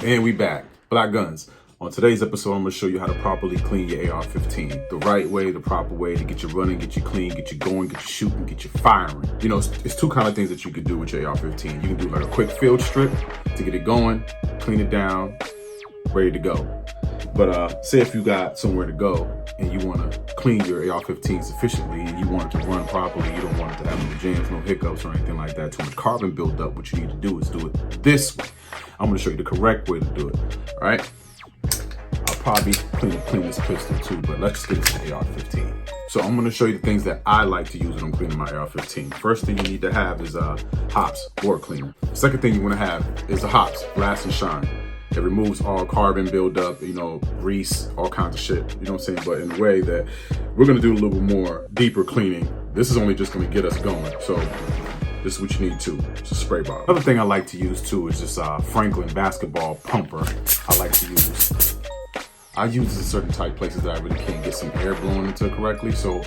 And we back. Black Guns. On today's episode, I'm going to show you how to properly clean your AR-15. The right way, the proper way to get you running, get you clean, get you going, get you shooting, get you firing. You know, it's two kind of things that you can do with your AR-15. You can do like a quick field strip to get it going, clean it down, ready to go. But say if you got somewhere to go and you want to clean your AR-15 sufficiently and you want it to run properly, you don't want it to have no jams, no hiccups or anything like that, too much carbon buildup, what you need to do is do it this way. I'm going to show you the correct way to do it, all right? I'll probably clean this pistol too, but let's get into the AR-15. So I'm going to show you the things that I like to use when I'm cleaning my AR-15. First thing you need to have is Hops bore cleaner. Second thing you want to have is a Hops Blast and Shine. It removes all carbon buildup, you know, grease, all kinds of shit, you know what I'm saying? But in a way that we're going to do a little bit more deeper cleaning. This is only just going to get us going. So this is what you need too. It's a spray bottle. Another thing I like to use too is this Franklin basketball pumper. I like to use. I use this in certain tight places that I really can't get some air blowing into correctly. So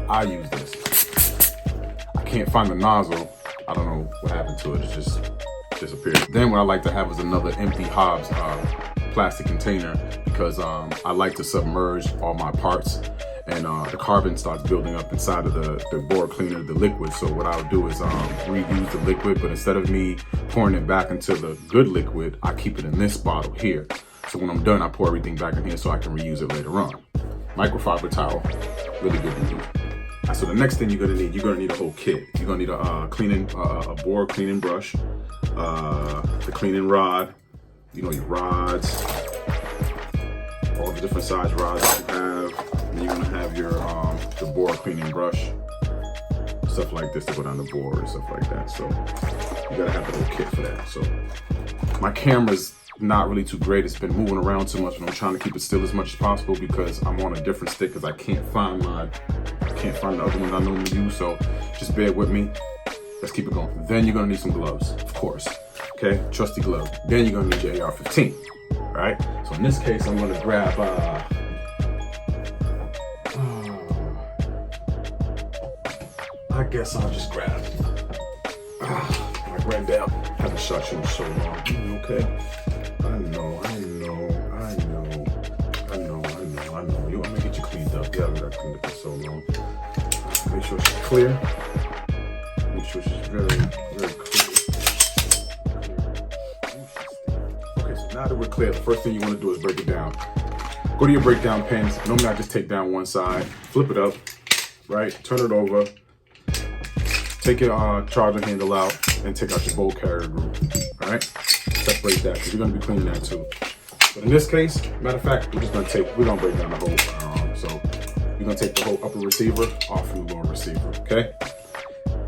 I use this. I can't find the nozzle. I don't know what happened to it. It just disappeared. Then what I like to have is another empty Hobbs plastic container because I like to submerge all my parts. And the carbon starts building up inside of the bore cleaner, the liquid. So what I'll do is reuse the liquid, but instead of me pouring it back into the good liquid, I keep it in this bottle here. So when I'm done, I pour everything back in here so I can reuse it later on. Microfiber towel, really good to use. So the next thing you're gonna need a whole kit. You're gonna need a bore cleaning brush, the cleaning rod, you know, your rods, all the different size rods that you have. And you're gonna have your the bore cleaning brush, stuff like this to go down the bore and stuff like that. So you gotta have the whole kit for that. So my camera's not really too great. It's been moving around too much, and I'm trying to keep it still as much as possible because I'm on a different stick because I can't find the other one I normally use. So just bear with me. Let's keep it going. Then you're gonna need some gloves, of course. Okay, trusty glove. Then you're gonna need your AR-15. All right. So in this case, I'm gonna grab I guess I'll just grab my granddad. I haven't shot you in so long. Okay. I know. I'm gonna get you cleaned up. Yeah, I got cleaned up for so long. Make sure she's clear. Make sure she's very, very clear. Okay, so now that we're clear, the first thing you want to do is break it down. Go to your breakdown pins. Normally I just take down one side, flip it up, right? Turn it over. Take your charger handle out and take out your bolt carrier group, all right? Separate that because you're gonna be cleaning that too. But in this case, matter of fact, we're gonna break down the whole firearm. So you're gonna take the whole upper receiver off from the lower receiver, okay?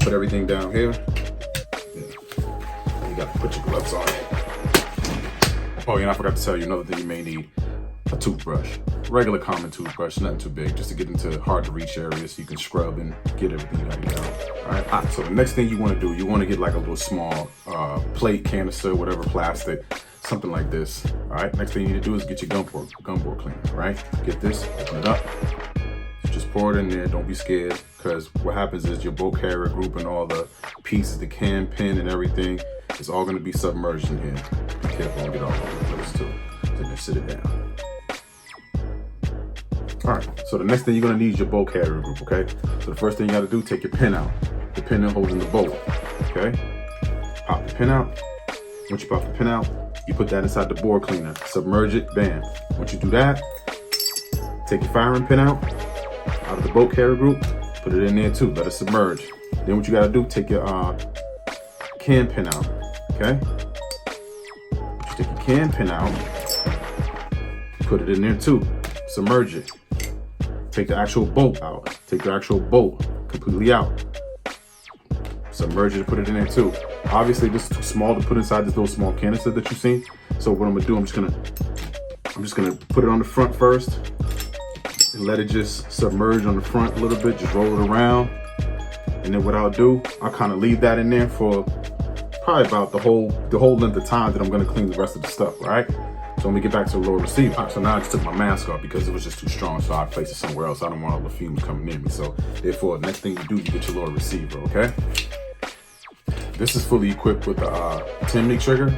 Put everything down here. Yeah. You gotta put your gloves on. Oh, yeah, I forgot to tell you another thing you may need. A toothbrush, regular common toothbrush, nothing too big, just to get into hard to reach areas so you can scrub and get everything you gotta get out. All right, so the next thing you wanna do, you wanna get like a little small plate, canister, whatever, plastic, something like this. All right, next thing you need to do is get your gun bore cleaner, right? Get this, open it up, just pour it in there, don't be scared, because what happens is your bolt carrier group and all the pieces, the can, pin, and everything, is all gonna be submerged in here. Be careful, don't get all over the place too. So then sit it down. All right, so the next thing you're gonna need is your bolt carrier group, okay? So the first thing you gotta do, take your pin out. The pin that holds in the bolt, okay? Pop the pin out. Once you pop the pin out, you put that inside the bore cleaner. Submerge it, bam. Once you do that, take your firing pin out of the bolt carrier group, put it in there too, let it submerge. Then what you gotta do, take your can pin out, okay? You take your can pin out, put it in there too, submerge it. Take the actual bolt out. Take the actual bolt completely out. Submerge it, put it in there too. Obviously this is too small to put inside this little small canister that you've seen. So what I'm gonna do, I'm just gonna put it on the front first and let it just submerge on the front a little bit, just roll it around. And then what I'll do, I'll kind of leave that in there for probably about the whole length of time that I'm gonna clean the rest of the stuff, right? So let me get back to the lower receiver. Right, so now I just took my mask off because it was just too strong, so I placed it somewhere else. I don't want all the fumes coming near me. So therefore, next thing you do, you get your lower receiver, okay? This is fully equipped with a 10 mig trigger.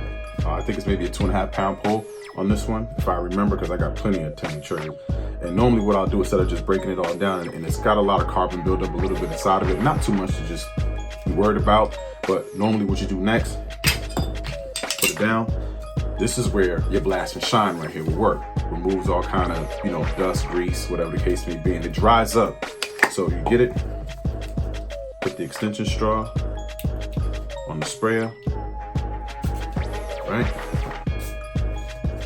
I think it's maybe a 2.5 pound pull on this one, if I remember, because I got plenty of tiny triggers. And normally what I'll do instead of just breaking it all down, and it's got a lot of carbon buildup a little bit inside of it, not too much to just be worried about, but normally what you do next, put it down. This is where your blast and shine right here will work. Removes all kind of, you know, dust, grease, whatever the case may be, and it dries up. So you get it, put the extension straw on the sprayer, right?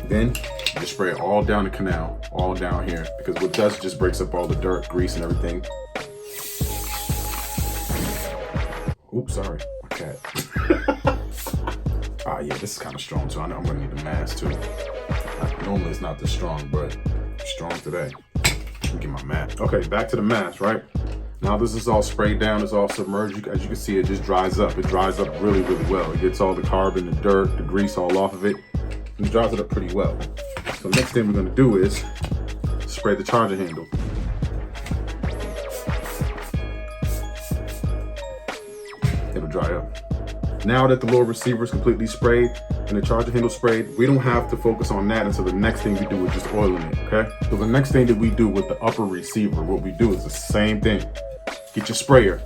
Then you spray it all down the canal, all down here, because what it does, it just breaks up all the dirt, grease, and everything. Oops, sorry, my cat. Ah, yeah, this is kind of strong too. I know I'm gonna need a mask too. Normally it's not this strong, but strong today. Let me get my mask. Okay, back to the mask, right? Now this is all sprayed down, it's all submerged. As you can see, it just dries up. It dries up really, really well. It gets all the carbon, the dirt, the grease all off of it. And it dries it up pretty well. So next thing we're gonna do is spray the charger handle. It'll dry up. Now that the lower receiver is completely sprayed and the charger handle sprayed, we don't have to focus on that until the next thing we do is just oiling it, okay? So the next thing that we do with the upper receiver, what we do is the same thing. Get your sprayer,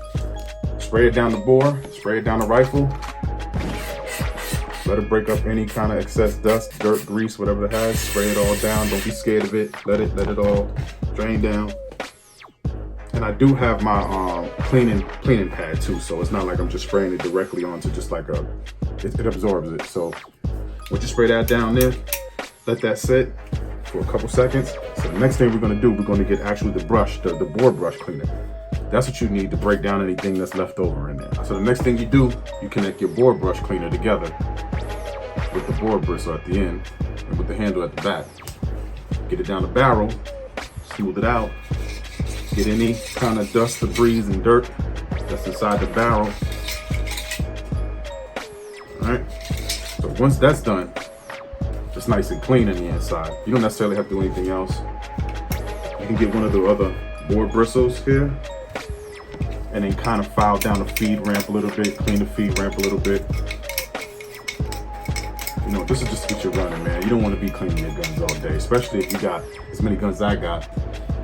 spray it down the bore, spray it down the rifle, let it break up any kind of excess dust, dirt, grease, whatever it has, spray it all down, don't be scared of it, let it all drain down. And I do have my cleaning pad too, so it's not like I'm just spraying it directly onto just like it absorbs it. So once you spray that down there, let that sit for a couple seconds. So the next thing we're gonna do, we're gonna get actually the brush, the bore brush cleaner. That's what you need to break down anything that's left over in there. So the next thing you do, you connect your bore brush cleaner together with the bore bristle at the end and with the handle at the back. Get it down the barrel, smooth it out. Get any kind of dust, debris, and dirt that's inside the barrel. All right, so once that's done, it's nice and clean on the inside. You don't necessarily have to do anything else. You can get one of the other bore bristles here and then kind of file down the feed ramp a little bit, clean the feed ramp a little bit. You know, this is just to get you running, man. You don't want to be cleaning your guns all day, especially if you got as many guns as I got.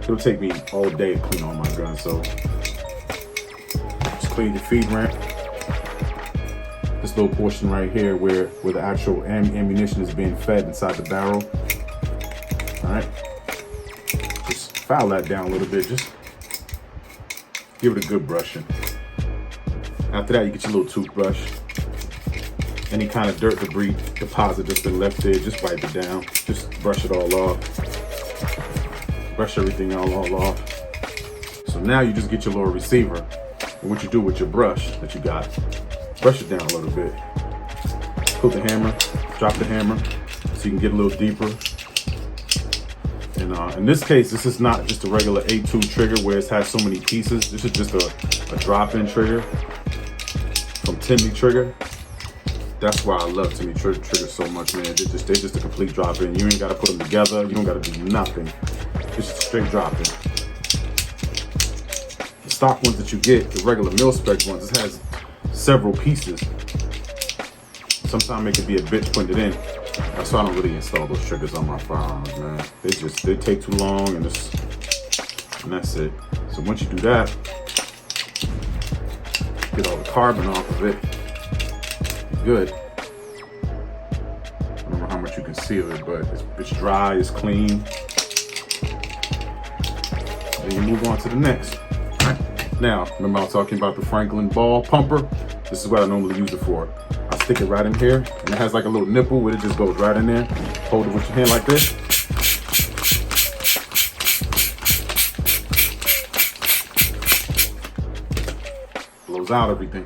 It'll take me all day to clean all my guns, so just clean your feed ramp. This little portion right here where the actual ammunition is being fed inside the barrel. All right, just file that down a little bit. Just give it a good brushing. After that, you get your little toothbrush. Any kind of dirt, debris, deposit that's been left there, just wipe it down. Just brush it all off. Brush everything all off. So now you just get your lower receiver, and what you do with your brush that you got, brush it down a little bit. Pull the hammer, drop the hammer, so you can get a little deeper. And in this case, this is not just a regular A2 trigger where it has so many pieces. This is just a drop-in trigger from Timmy Trigger. That's why I love Timmy Trigger so much, man. They're just a complete drop-in. You ain't gotta put them together. You don't gotta do nothing. It's just straight drop-in. The stock ones that you get, the regular mil-spec ones, it has several pieces. Sometimes it can be a bitch putting it in. That's why I don't really install those triggers on my firearms, man. They take too long, and that's it. So once you do that, get all the carbon off of it. Good. I don't know how much you can see of it, but it's dry, it's clean. Then you move on to the next. Now, remember I was talking about the Franklin ball pumper? This is what I normally use it for. I stick it right in here, and it has like a little nipple where it just goes right in there. Hold it with your hand like this. Blows out everything.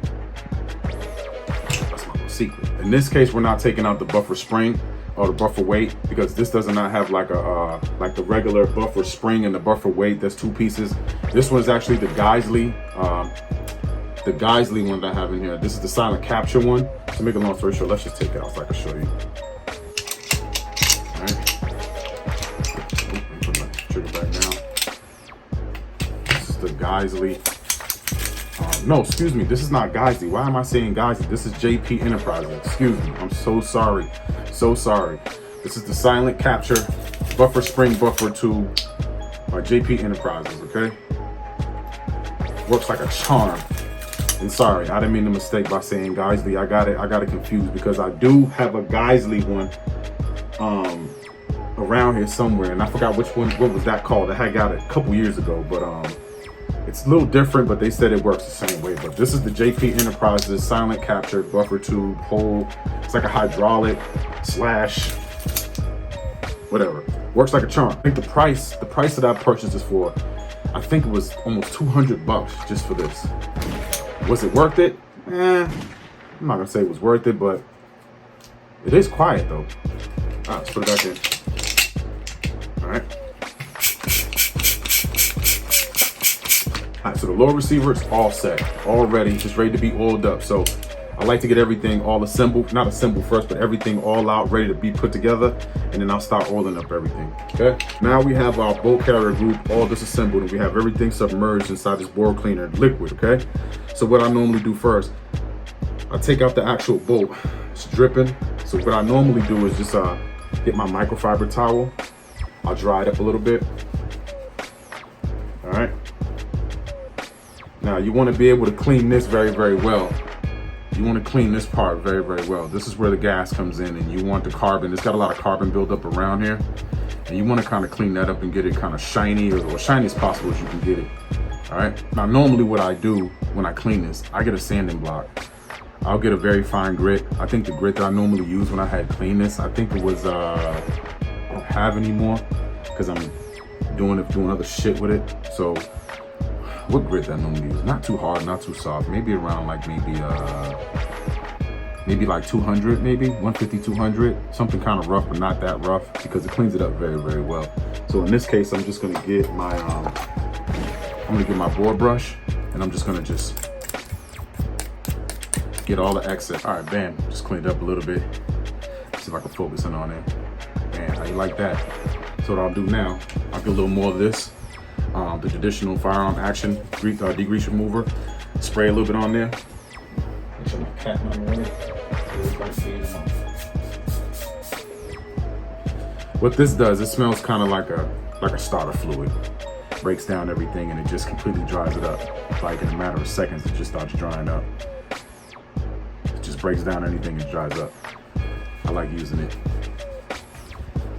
That's my little secret. In this case, we're not taking out the buffer spring or the buffer weight, because this does not have like the regular buffer spring and the buffer weight. That's two pieces. This one is actually the Geisley one that I have in here. This is the silent capture one. To make a long story short, let's just take it out so I can show you. All right. Let me put my trigger back down. This is the Geisley. No, excuse me. This is not Geisley. Why am I saying Geisley? This is JP Enterprises. Excuse me. I'm so sorry. So sorry. This is the Silent Capture Buffer Spring Buffer Tool by JP Enterprises, okay? Works like a charm. And sorry, I didn't mean to mistake by saying Geisley. I got it confused because I do have a Geisley one around here somewhere, and I forgot what was that called. I had got it a couple years ago, but it's a little different, but they said it works the same way. But this is the JP Enterprises Silent Capture Buffer Tube Hole. It's like a hydraulic slash whatever. Works like a charm. I think the price that I purchased this for, I think it was almost $200 just for this. Was it worth it? I'm not gonna say it was worth it, but it is quiet though. All right, let's put it back in. All right. All right, so the lower receiver is all set, all ready, just ready to be oiled up. So I like to get everything all assembled, not assembled first, but everything all out, ready to be put together, and then I'll start oiling up everything, okay? Now we have our bolt carrier group all disassembled, and we have everything submerged inside this bore cleaner liquid, okay? So what I normally do first, I take out the actual bolt, it's dripping. So what I normally do is just get my microfiber towel, I'll dry it up a little bit, all right? Now you wanna be able to clean this very, very well. You want to clean this part very, very well. This is where the gas comes in, and you want the carbon. It's got a lot of carbon buildup around here, and you want to kind of clean that up and get it kind of shiny, or as shiny as possible as you can get it. All right. Now, normally what I do when I clean this, I get a sanding block. I'll get a very fine grit. I think the grit that I normally use when I had cleaned this, I think it was I don't have anymore because I'm doing other shit with it. So what grit that I normally use? Not too hard, not too soft. Maybe around like maybe like 200, maybe 150, 200. Something kind of rough, but not that rough because it cleans it up very, very well. So in this case, I'm just gonna get my board brush, and I'm just gonna get all the excess. All right, bam, just cleaned up a little bit. See if I can focus in on it. Man, how you like that? So what I'll do now, I'll get a little more of this. The traditional firearm action degrease remover. Spray a little bit on there. Make sure my cap not on it. What this does, it smells kind of like a starter fluid. Breaks down everything and it just completely dries it up. Like in a matter of seconds, it just starts drying up. It just breaks down anything and dries up. I like using it.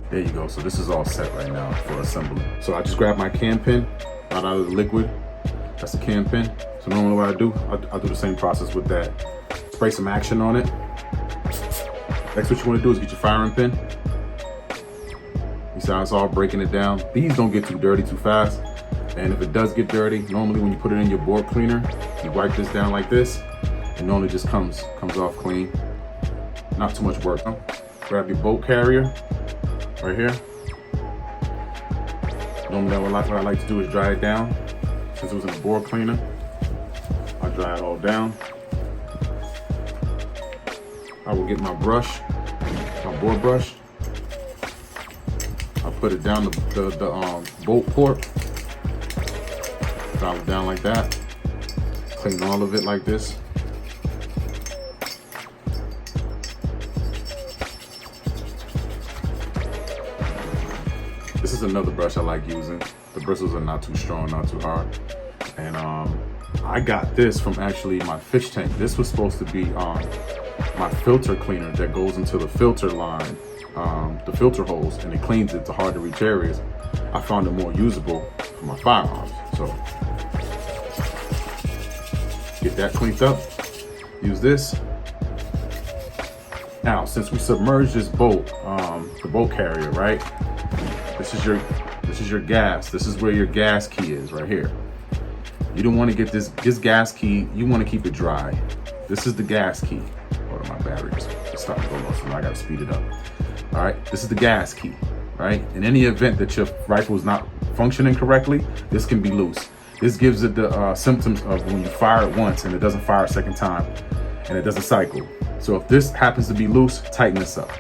There you go. So this is all set right now for assembly. So I just grab my cam pin right out of the liquid. That's the cam pin. So normally what I do, I'll do the same process with that. Spray some action on it. Next, what you want to do is get your firing pin. You see how it's all breaking it down. These don't get too dirty too fast. And if it does get dirty, normally when you put it in your board cleaner, you wipe this down like this, and normally just comes off clean. Not too much work. Grab your bolt carrier. Right here. Normally what I like to do is dry it down. Since it was in the board cleaner, I dry it all down. I will get my brush, my board brush. I'll put it down the bolt port. Drop it down like that. Clean all of it like this. This is another brush I like using. The bristles are not too strong, not too hard. And I got this from actually my fish tank. This was supposed to be my filter cleaner that goes into the filter line, the filter holes, and it cleans it to hard to reach areas. I found it more usable for my firearms. So get that cleaned up, use this. Now, since we submerged this bolt, the bolt carrier, right? This is your gas. This is where your gas key is, right here. You don't want to get this gas key, you want to keep it dry. This is the gas key. Hold on, my battery just stopped to go low, so now I gotta speed it up. All right, this is the gas key, right? In any event that your rifle is not functioning correctly, this can be loose. This gives it the symptoms of when you fire it once and it doesn't fire a second time, and it doesn't cycle. So if this happens to be loose, tighten this up,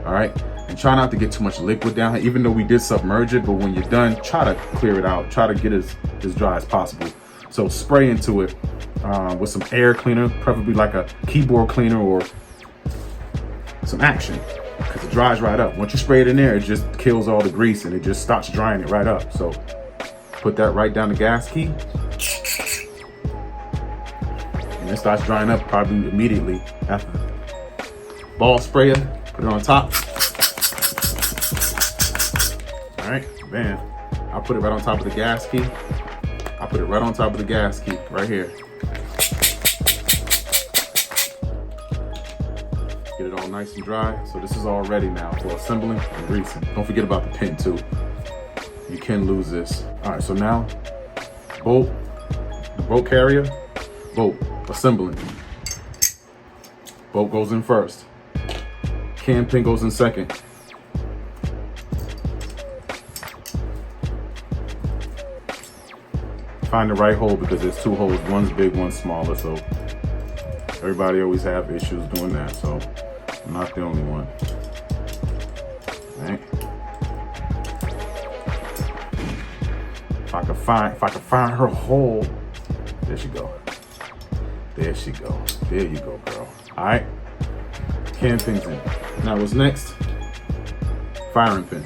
all right? And try not to get too much liquid down here, even though we did submerge it, but when you're done, try to clear it out. Try to get it as dry as possible. So spray into it with some air cleaner, preferably like a keyboard cleaner or some action. because it dries right up. Once you spray it in there, it just kills all the grease and it just starts drying it right up. So put that right down the gas key. And it starts drying up probably immediately after. Ball sprayer, put it on top. All right, bam. I'll put it right on top of the gas key. I'll put it right on top of the gas key, right here. Get it all nice and dry. So this is all ready now for assembling and greasing. Don't forget about the pin too. You can lose this. All right, so now, bolt, the bolt carrier, bolt, assembling. Bolt goes in first. Cam pin goes in second. Find the right hole because there's two holes. One's big, one's smaller. So everybody always have issues doing that. So I'm not the only one. All right. If I could find her hole, there she go. There she go. There you go, girl. All right. Cam pin's in. Now what's next? Firing pin.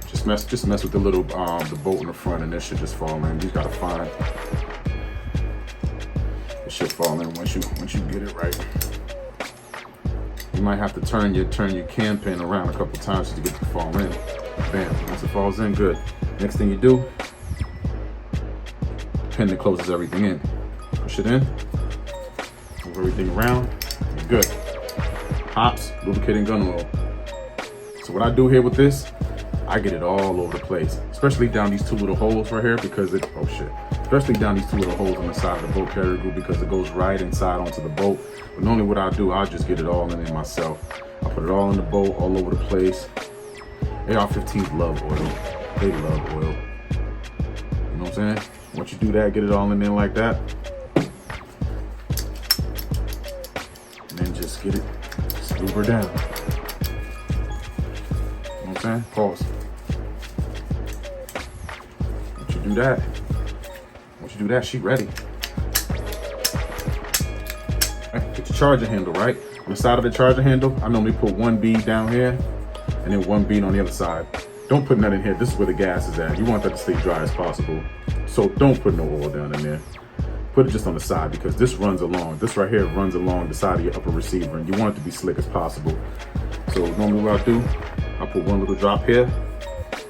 Just mess with the little the bolt in the front, and this should just fall in. You gotta find. It should fall in once you get it right. You might have to turn your cam pin around a couple times to get it to fall in. Bam. Once it falls in, good. Next thing you do, pin that closes everything in. Push it in. Move everything around. You're good. Hops, lubricating gun oil. So what I do here with this, I get it all over the place, especially down these two little holes right here because it, oh shit. Especially down these two little holes on the side of the bolt carrier group because it goes right inside onto the bolt. But normally what I do, I'll just get it all in myself. I put it all in the bolt, all over the place. AR-15s love oil. They love oil. You know what I'm saying? Once you do that, get it all in there like that. And then just get it, just lube her down. You know what I'm saying? Pause. Once you do that, she ready. Right, get your charger handle, right? On the side of the charger handle, I normally put one bead down here and then one bead on the other side. Don't put nothing here. This is where the gas is at. You want that to stay dry as possible. So don't put no oil down in there. Put it just on the side because this runs along. This right here runs along the side of your upper receiver and you want it to be slick as possible. So normally what I'll do, I'll put one little drop here,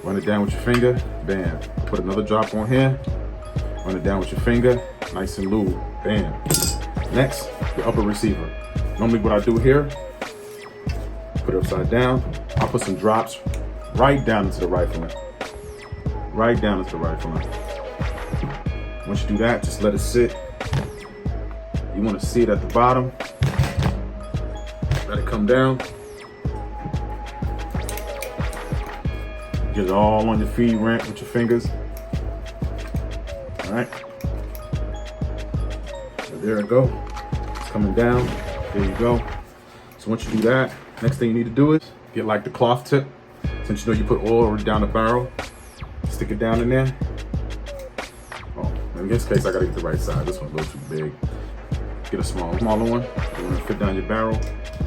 run it down with your finger, bam. Put another drop on here, run it down with your finger, nice and lube, bam. Next, the upper receiver. Normally what I do here, put it upside down, I'll put some drops right down into the rifling. Right down into the rifling. Once you do that, just let it sit. You want to see it at the bottom. Let it come down. Get it all on your feed ramp with your fingers. All right. So there it go. It's coming down. There you go. So once you do that, next thing you need to do is get like the cloth tip. Since you know you put oil down the barrel, stick it down in there. Oh, in this case, I gotta get the right side. This one's a little too big. Get a smaller one. You wanna fit down your barrel.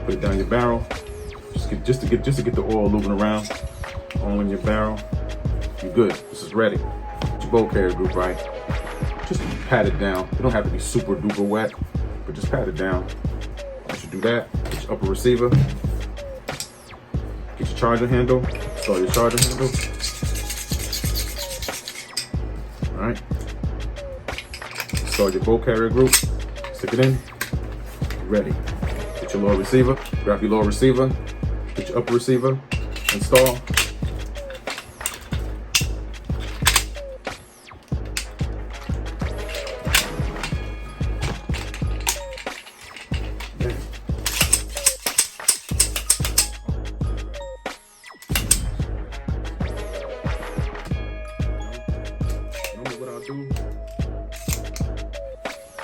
Put it down your barrel. Just to get the oil moving around. All in your barrel. You're good. This is ready. Get your bolt carrier group right. Just pat it down. You don't have to be super duper wet, but just pat it down. Once you do that, get your upper receiver. Get your charger handle. Install your charger handle. All right. Install your bolt carrier group. Stick it in. Ready. Get your lower receiver. Grab your lower receiver. Get your upper receiver. Install.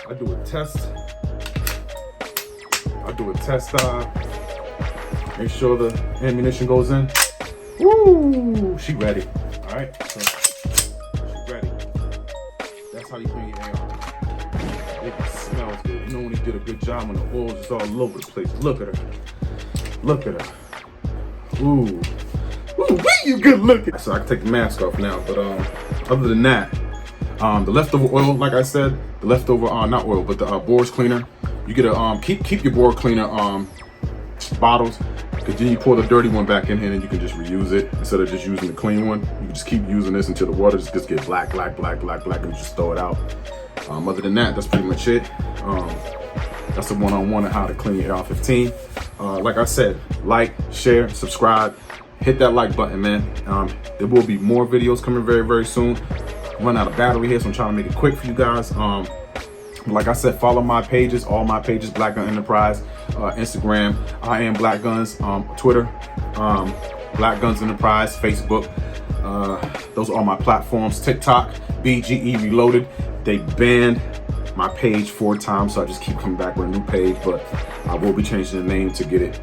I do a test. Make sure the ammunition goes in. Woo! She ready. All right. So she's ready. That's how you clean your AR. It smells good. You know when he did a good job when the oil's just all over the place. Look at her. Look at her. Ooh. Ooh, you good looking. So I can take the mask off now, but other than that, the leftover oil, like I said, the leftover not oil, but the boards cleaner. You get a keep your board cleaner bottles, because then you pour the dirty one back in here and you can just reuse it instead of just using the clean one. You can just keep using this until the water just gets black, and you just throw it out. Other than that, that's pretty much it. That's a one-on-one on how to clean your AR-15. Like I said, like, share, subscribe, hit that like button, man. There will be more videos coming very, very soon. Run out of battery here, so I'm trying to make it quick for you guys. Like I said, follow my pages, all my pages, Black Gun Enterprise, Instagram, I am Black Guns, Twitter, Black Guns Enterprise, Facebook. Those are all my platforms. TikTok, BGE Reloaded. They banned my page 4 times, so I just keep coming back with a new page, but I will be changing the name to get it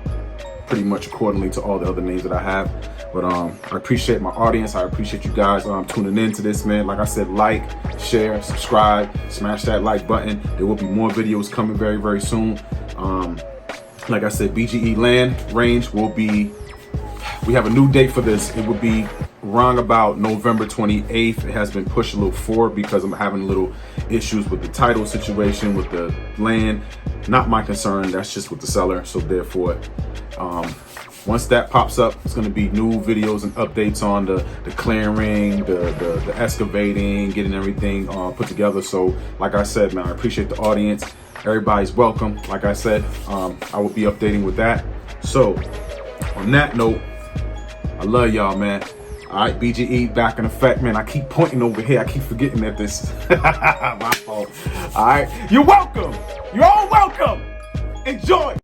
pretty much accordingly to all the other names that I have. But I appreciate my audience. I appreciate you guys tuning in to this, man. Like I said, like, share, subscribe, smash that like button. There will be more videos coming very, very soon. Like I said, BGE Land Range will be, we have a new date for this. It will be wrong about November 28th. It has been pushed a little forward because I'm having little issues with the title situation, with the land. Not my concern, that's just with the seller. So therefore, once that pops up, it's going to be new videos and updates on the clearing, the excavating, getting everything put together. So like I said, man, I appreciate the audience. Everybody's welcome. Like I said, I will be updating with that. So on that note, I love y'all, man. All right, BGE back in effect, man. I keep pointing over here. I keep forgetting that this my fault. All right, you're welcome. You're all welcome. Enjoy.